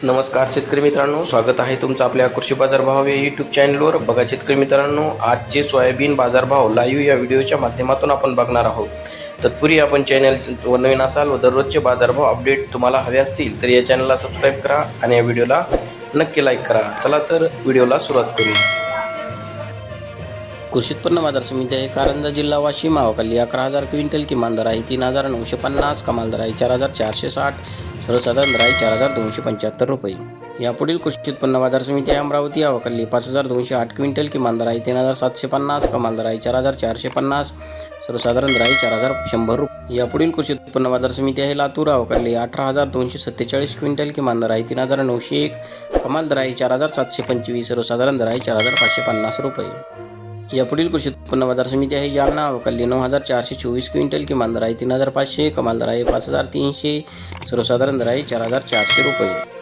नमस्कार शेतकरी मित्रांनो, स्वागत आहे तुमचं आपल्या कृषी बाजार भाव या यूट्यूब चॅनलवर. बघा शेतकरी मित्रांनो, आजचे सोयाबीन बाजारभाव लाईव्ह या व्हिडिओच्या माध्यमातून आपण बघणार आहोत. तत्पूर्वी आपण चॅनलवर नवीन असाल व दररोजचे बाजारभाव अपडेट तुम्हाला हवे असतील तर या चॅनलला सबस्क्राईब करा आणि या व्हिडिओला नक्की लाईक करा. चला तर व्हिडिओला सुरुवात करूया. कृषी उत्पन्न बाजार समिती आहे कारंजा जिल्हा वाशिम. आवकाली 11,000 क्विंटल, किमान दर आहे 3,950, कमाल दर आहे 4,460, सर्वसाधारण दर आहे 4,275 रुपये. यापुढील कृषी उत्पन्न बाजार समिती आहे अमरावती. आवकाली 5,208 क्विंटल, किमान दर आहे 3,750, कमाल दर आहे 4,450, सर्वसाधारण दर आहे 4,100 रुपये. यापुढील कृषी उत्पन्न बाजार समिती आहे लातूर. आवकाली 18,247 क्विंटल, किमान दर आहे 3,901, कमाल दर आहे 4,725, सर्वसाधारण दर आहे 4,550 रुपये. यापुढील कृषी उत्पन्न बाजार समिती आहे जालना. आवकाली 9,424 क्विंटल, किमान दर आहे 3,500, कमाल दर आहे 5,300, सर्वसाधारण दर आहे 4,400 रुपये.